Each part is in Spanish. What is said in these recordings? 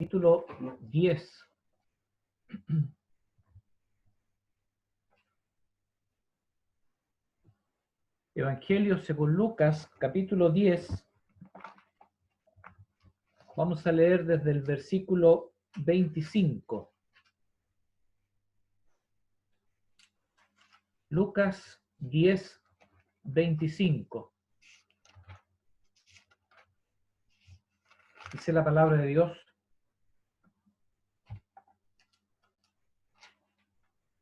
Capítulo 10. Evangelio según Lucas, capítulo 10. Vamos a leer desde el versículo 25. Lucas 10, 25. Dice la palabra de Dios: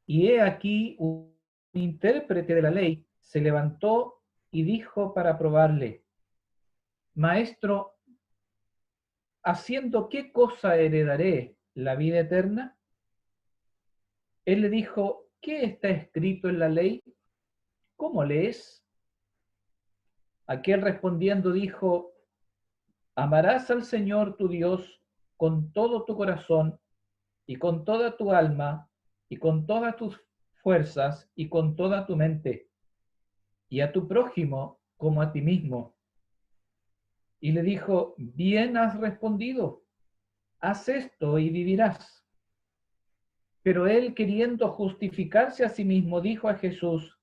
y he aquí un intérprete de la ley se levantó y dijo para probarle: Maestro, ¿haciendo qué cosa heredaré la vida eterna? Él le dijo: ¿qué está escrito en la ley? ¿Cómo lees? Aquel respondiendo dijo: amarás al Señor tu Dios con todo tu corazón y con toda tu alma y con todas tus fuerzas y con toda tu mente, y a tu prójimo como a ti mismo. Y le dijo: bien has respondido, haz esto y vivirás. Pero él, queriendo justificarse a sí mismo, dijo a Jesús: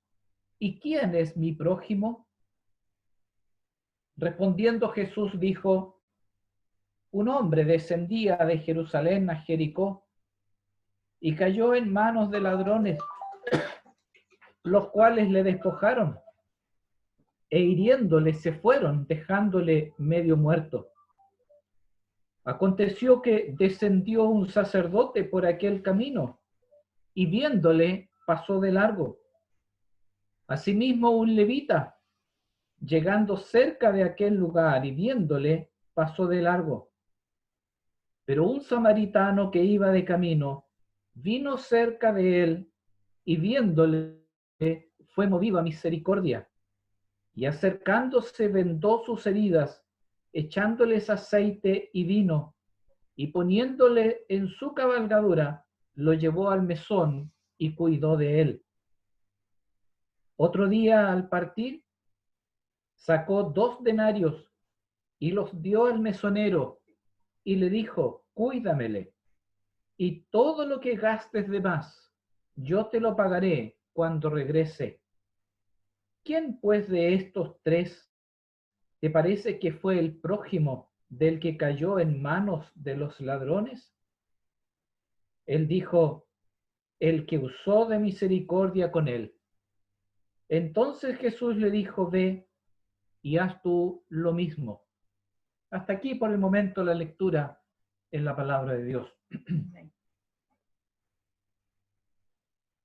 ¿y quién es mi prójimo? Respondiendo Jesús dijo: un hombre descendía de Jerusalén a Jericó y cayó en manos de ladrones, los cuales le despojaron e hiriéndole se fueron, dejándole medio muerto. Aconteció que descendió un sacerdote por aquel camino y viéndole pasó de largo. Asimismo un levita, llegando cerca de aquel lugar y viéndole, pasó de largo. Pero un samaritano que iba de camino vino cerca de él y viéndole fue movido a misericordia, y acercándose vendó sus heridas, echándoles aceite y vino, y poniéndole en su cabalgadura, lo llevó al mesón y cuidó de él. Otro día al partir, sacó 2 denarios y los dio al mesonero y le dijo: cuídamele, y todo lo que gastes de más, yo te lo pagaré cuando regrese. ¿Quién pues de estos 3 te parece que fue el prójimo del que cayó en manos de los ladrones? Él dijo: el que usó de misericordia con él. Entonces Jesús le dijo: ve y haz tú lo mismo. Hasta aquí por el momento la lectura en la palabra de Dios.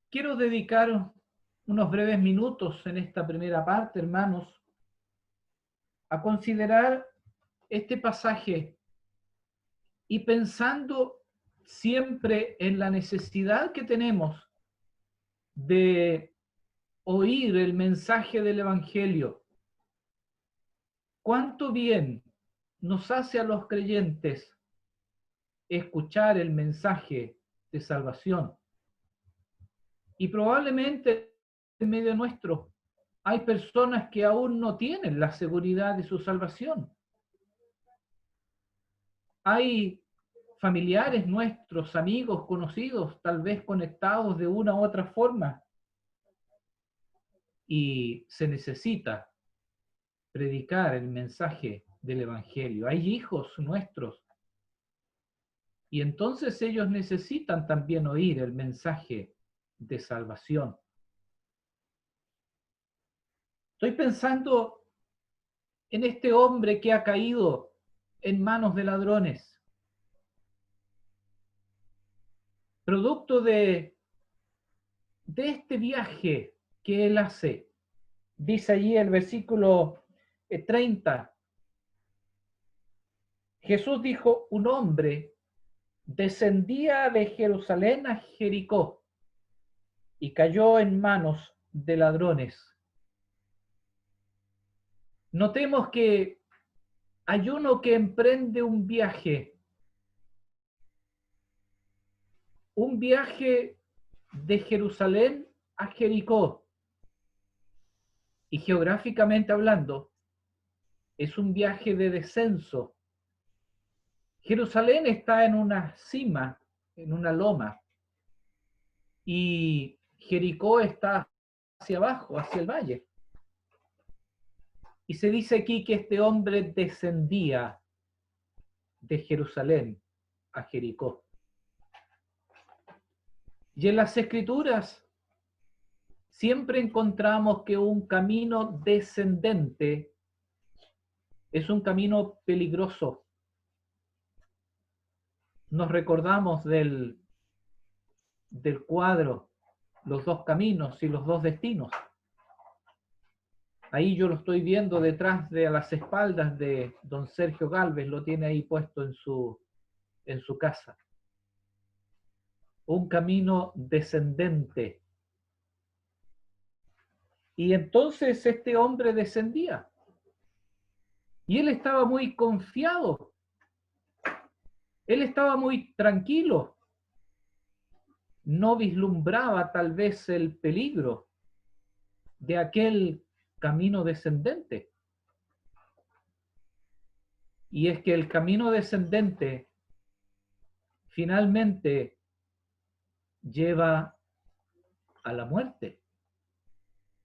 Quiero dedicar unos breves minutos en esta primera parte, hermanos, a considerar este pasaje y pensando siempre en la necesidad que tenemos de oír el mensaje del Evangelio. ¿Cuánto bien nos hace a los creyentes escuchar el mensaje de salvación? Y probablemente en medio nuestro hay personas que aún no tienen la seguridad de su salvación. Hay familiares nuestros, amigos, conocidos, tal vez conectados de una u otra forma, y se necesita predicar el mensaje del Evangelio. Hay hijos nuestros, y entonces ellos necesitan también oír el mensaje de salvación. Estoy pensando en este hombre que ha caído en manos de ladrones, producto de este viaje que él hace. Dice allí el versículo 30. Jesús dijo: un hombre descendía de Jerusalén a Jericó y cayó en manos de ladrones. Notemos que hay uno que emprende un viaje de Jerusalén a Jericó, y geográficamente hablando, es un viaje de descenso. Jerusalén está en una cima, en una loma, y Jericó está hacia abajo, hacia el valle. Y se dice aquí que este hombre descendía de Jerusalén a Jericó. Y en las Escrituras siempre encontramos que un camino descendente es un camino peligroso. Nos recordamos del cuadro, los dos caminos y los dos destinos. Ahí yo lo estoy viendo detrás de las espaldas de don Sergio Gálvez, lo tiene ahí puesto en su casa. Un camino descendente. Y entonces este hombre descendía. Y él estaba muy confiado. Él estaba muy tranquilo. No vislumbraba tal vez el peligro de aquel camino descendente. Y es que el camino descendente finalmente lleva a la muerte.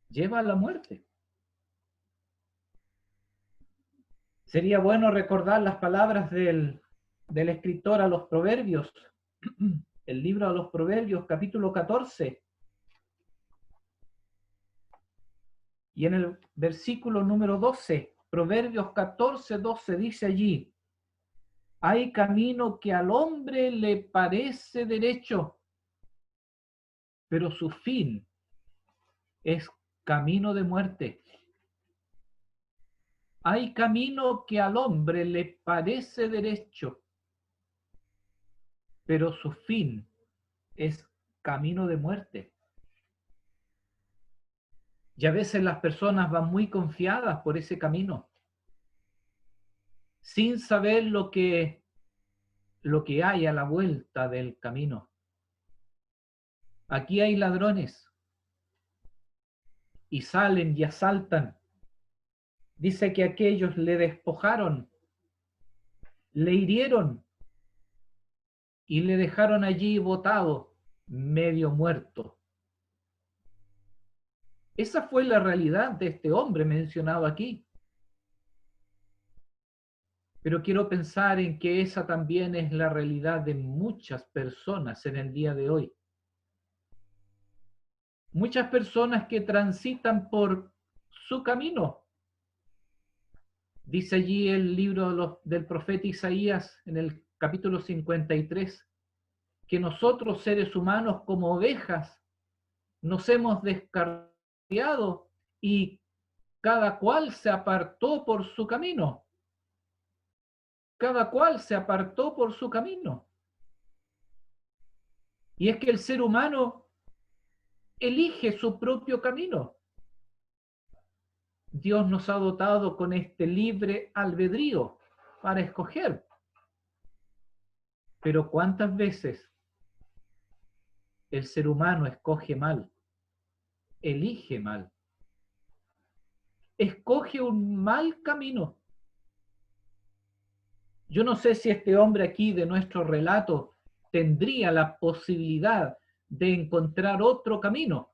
Lleva a la muerte. Sería bueno recordar las palabras del escritor a los Proverbios, el libro a los Proverbios, capítulo 14. Y en el versículo número 12, Proverbios 14, 12, dice allí: hay camino que al hombre le parece derecho, pero su fin es camino de muerte. Hay camino que al hombre le parece derecho, pero su fin es camino de muerte. Y a veces las personas van muy confiadas por ese camino, sin saber lo que hay a la vuelta del camino. Aquí hay ladrones y salen y asaltan. Dice que aquellos le despojaron, le hirieron y le dejaron allí botado, medio muerto. Esa fue la realidad de este hombre mencionado aquí. Pero quiero pensar en que esa también es la realidad de muchas personas en el día de hoy. Muchas personas que transitan por su camino. Dice allí el libro del profeta Isaías en el capítulo 53, que nosotros seres humanos como ovejas nos hemos descarriado y cada cual se apartó por su camino. Cada cual se apartó por su camino. Y es que el ser humano elige su propio camino. Dios nos ha dotado con este libre albedrío para escoger. Pero ¿cuántas veces el ser humano escoge mal? Elige mal. Escoge un mal camino. Yo no sé si este hombre aquí de nuestro relato tendría la posibilidad de encontrar otro camino.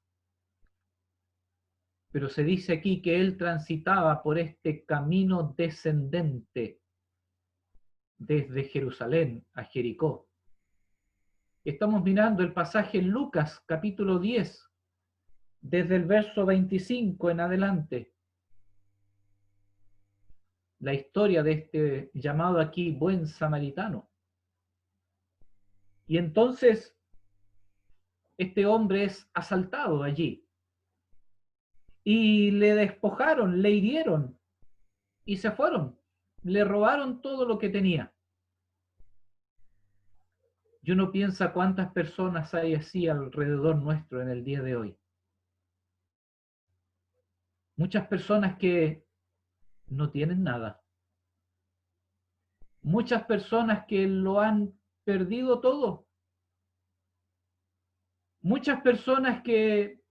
Pero se dice aquí que él transitaba por este camino descendente desde Jerusalén a Jericó. Estamos mirando el pasaje en Lucas, capítulo 10, desde el verso 25 en adelante. La historia de este llamado aquí buen samaritano. Y entonces este hombre es asaltado allí. Y le despojaron, le hirieron y se fueron. Le robaron todo lo que tenía. Y uno piensa cuántas personas hay así alrededor nuestro en el día de hoy. Muchas personas que no tienen nada. Muchas personas que lo han perdido todo. Muchas personas que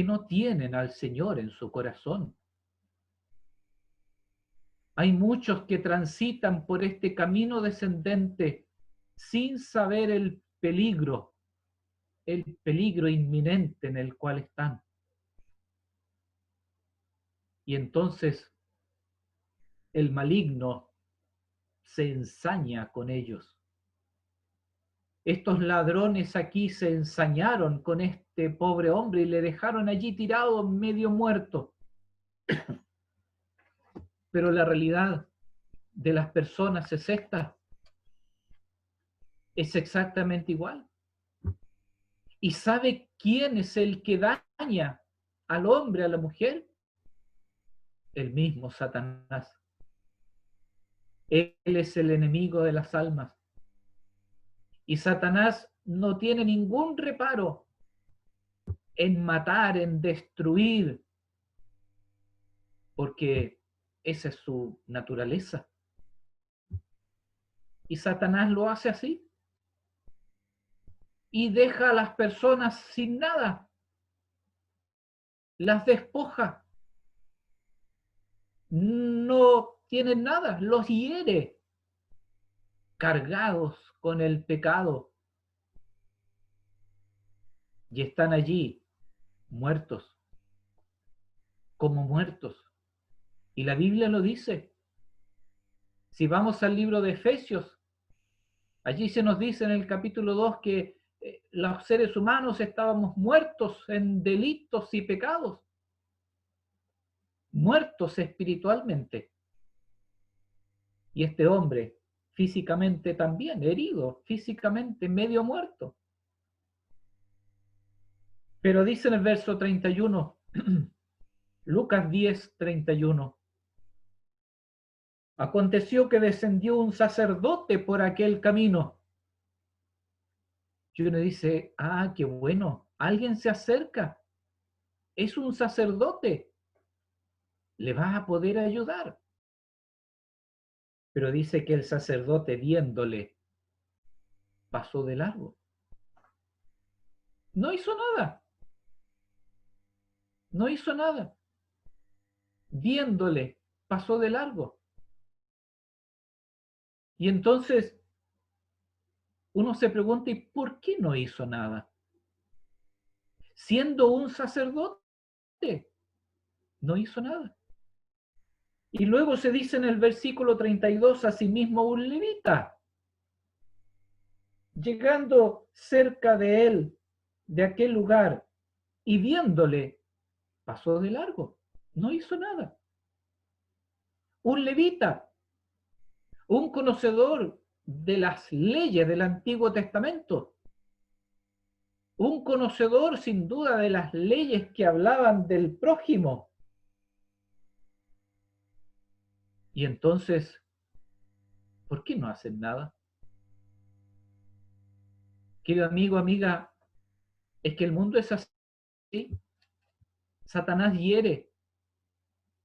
no tienen al Señor en su corazón. Hay muchos que transitan por este camino descendente sin saber el peligro inminente en el cual están. Y entonces el maligno se ensaña con ellos. Estos ladrones aquí se ensañaron con este pobre hombre y le dejaron allí tirado medio muerto. Pero la realidad de las personas es esta, es exactamente igual. ¿Y sabe quién es el que daña al hombre, a la mujer? El mismo Satanás. Él es el enemigo de las almas. Y Satanás no tiene ningún reparo en matar, en destruir, porque esa es su naturaleza. Y Satanás lo hace así. Y deja a las personas sin nada. Las despoja. No tienen nada. Los hiere. Cargados con el pecado. Y están allí muertos. Como muertos. Y la Biblia lo dice. Si vamos al libro de Efesios, allí se nos dice en el capítulo 2 que los seres humanos estábamos muertos en delitos y pecados, muertos espiritualmente. Y este hombre físicamente también, herido, físicamente medio muerto. Pero dice en el verso 31, Lucas 10, 31, aconteció que descendió un sacerdote por aquel camino. Y uno dice, ah, qué bueno, alguien se acerca, es un sacerdote, le va a poder ayudar. Pero dice que el sacerdote viéndole pasó de largo. No hizo nada, no hizo nada. Viéndole pasó de largo. Y entonces uno se pregunta, ¿y por qué no hizo nada? Siendo un sacerdote, no hizo nada. Y luego se dice en el versículo 32, asimismo un levita, llegando cerca de él, de aquel lugar, y viéndole, pasó de largo, no hizo nada. Un levita, un conocedor de las leyes del Antiguo Testamento, un conocedor sin duda de las leyes que hablaban del prójimo. Y entonces, ¿por qué no hacen nada? Querido amigo, amiga, es que el mundo es así. Satanás hiere,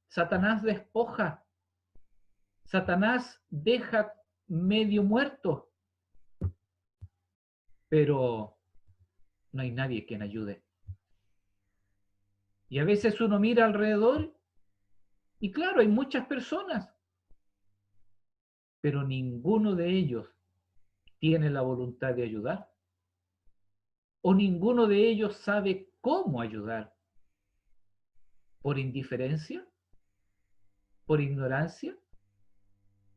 Satanás despoja, Satanás deja medio muerto, pero no hay nadie quien ayude. Y a veces uno mira alrededor y claro, hay muchas personas, pero ninguno de ellos tiene la voluntad de ayudar. O ninguno de ellos sabe cómo ayudar. ¿Por indiferencia? ¿Por ignorancia?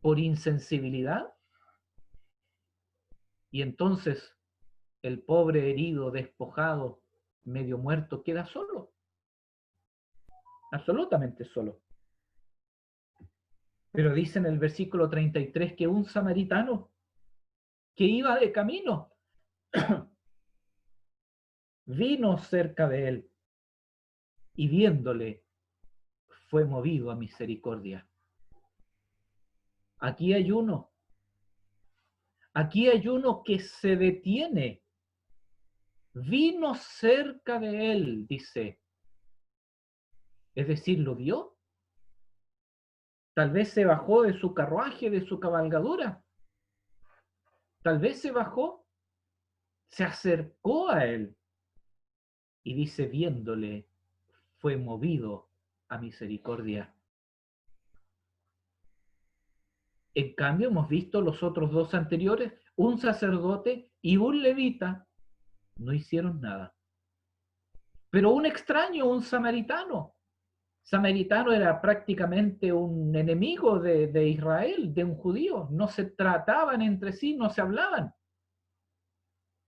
¿Por insensibilidad? Y entonces el pobre herido, despojado, medio muerto, queda solo. Absolutamente solo. Pero dice en el versículo 33 que un samaritano que iba de camino vino cerca de él y viéndole fue movido a misericordia. Aquí hay uno que se detiene, vino cerca de él, dice, es decir, lo vio. Tal vez se bajó de su carruaje, de su cabalgadura, tal vez se bajó, se acercó a él y dice, viéndole, fue movido a misericordia. En cambio, hemos visto los otros dos anteriores, un sacerdote y un levita, no hicieron nada. Pero un extraño, un samaritano era prácticamente un enemigo de Israel, de un judío. No se trataban entre sí, no se hablaban.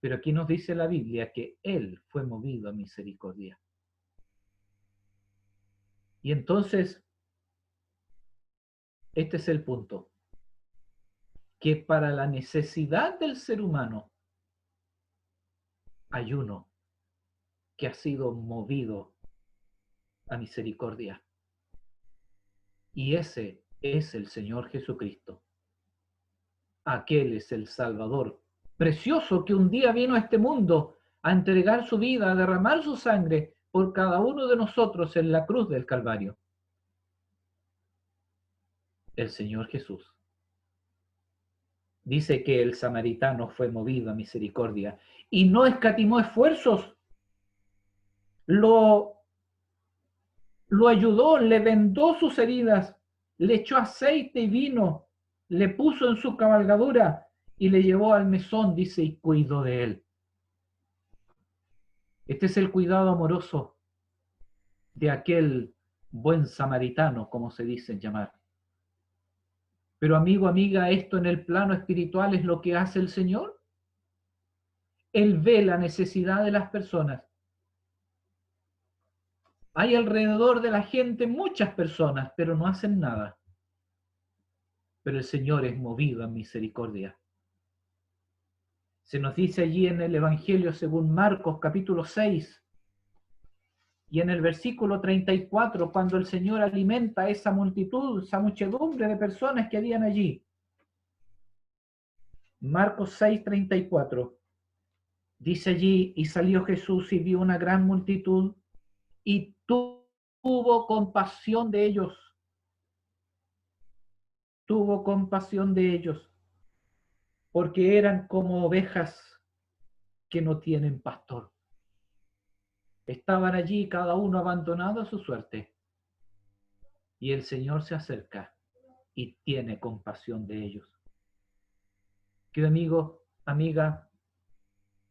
Pero aquí nos dice la Biblia que él fue movido a misericordia. Y entonces, este es el punto. Que para la necesidad del ser humano hay uno que ha sido movido a misericordia. Y ese es el Señor Jesucristo. Aquel es el Salvador precioso que un día vino a este mundo a entregar su vida, a derramar su sangre por cada uno de nosotros en la cruz del Calvario. El Señor Jesús. Dice que el samaritano fue movido a misericordia y no escatimó esfuerzos. Lo ayudó, le vendó sus heridas, le echó aceite y vino, le puso en su cabalgadura y le llevó al mesón, dice, y cuidó de él. Este es el cuidado amoroso de aquel buen samaritano, como se dice llamar. Pero amigo, amiga, esto en el plano espiritual es lo que hace el Señor. Él ve la necesidad de las personas. Hay alrededor de la gente muchas personas, pero no hacen nada. Pero el Señor es movido a misericordia. Se nos dice allí en el Evangelio según Marcos capítulo 6 y en el versículo 34, cuando el Señor alimenta a esa multitud, esa muchedumbre de personas que habían allí. Marcos 6, 34. Dice allí, y salió Jesús y vio una gran multitud y tuvo compasión de ellos. Tuvo compasión de ellos, porque eran como ovejas que no tienen pastor. Estaban allí cada uno abandonado a su suerte. Y el Señor se acerca y tiene compasión de ellos. Querido amigo, amiga,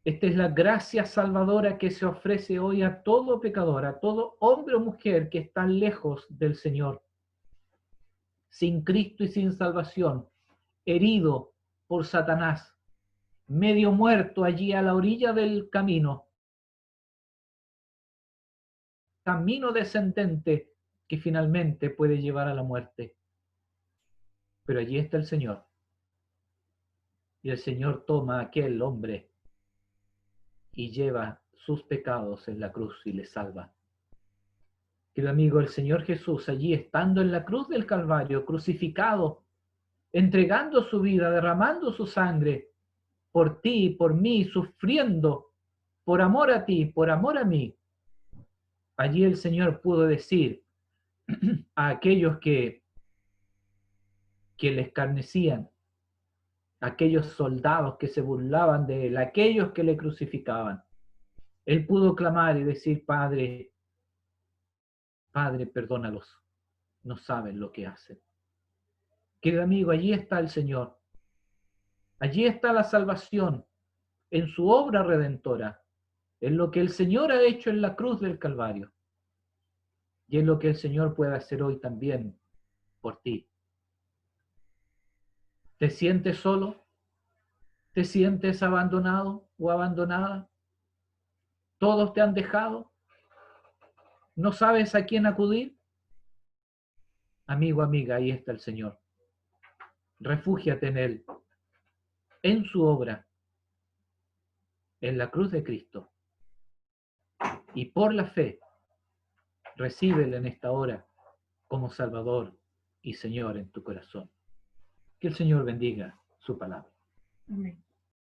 esta es la gracia salvadora que se ofrece hoy a todo pecador, a todo hombre o mujer que está lejos del Señor, sin Cristo y sin salvación, herido por Satanás, medio muerto allí a la orilla del camino descendente que finalmente puede llevar a la muerte. Pero allí está el Señor. Y el Señor toma a aquel hombre y lleva sus pecados en la cruz y le salva. Querido amigo, el Señor Jesús allí estando en la cruz del Calvario, crucificado, entregando su vida, derramando su sangre por ti, por mí, sufriendo por amor a ti, por amor a mí. Allí el Señor pudo decir a aquellos que le escarnecían, aquellos soldados que se burlaban de él, aquellos que le crucificaban. Él pudo clamar y decir, Padre, Padre, perdónalos, no saben lo que hacen. Querido amigo, allí está el Señor. Allí está la salvación en su obra redentora, en lo que el Señor ha hecho en la cruz del Calvario. Y es lo que el Señor puede hacer hoy también por ti. ¿Te sientes solo? ¿Te sientes abandonado o abandonada? ¿Todos te han dejado? ¿No sabes a quién acudir? Amigo, amiga, ahí está el Señor. Refúgiate en Él, en su obra, en la cruz de Cristo. Y por la fe, recíbele en esta hora como Salvador y Señor en tu corazón. Que el Señor bendiga su palabra. Amén.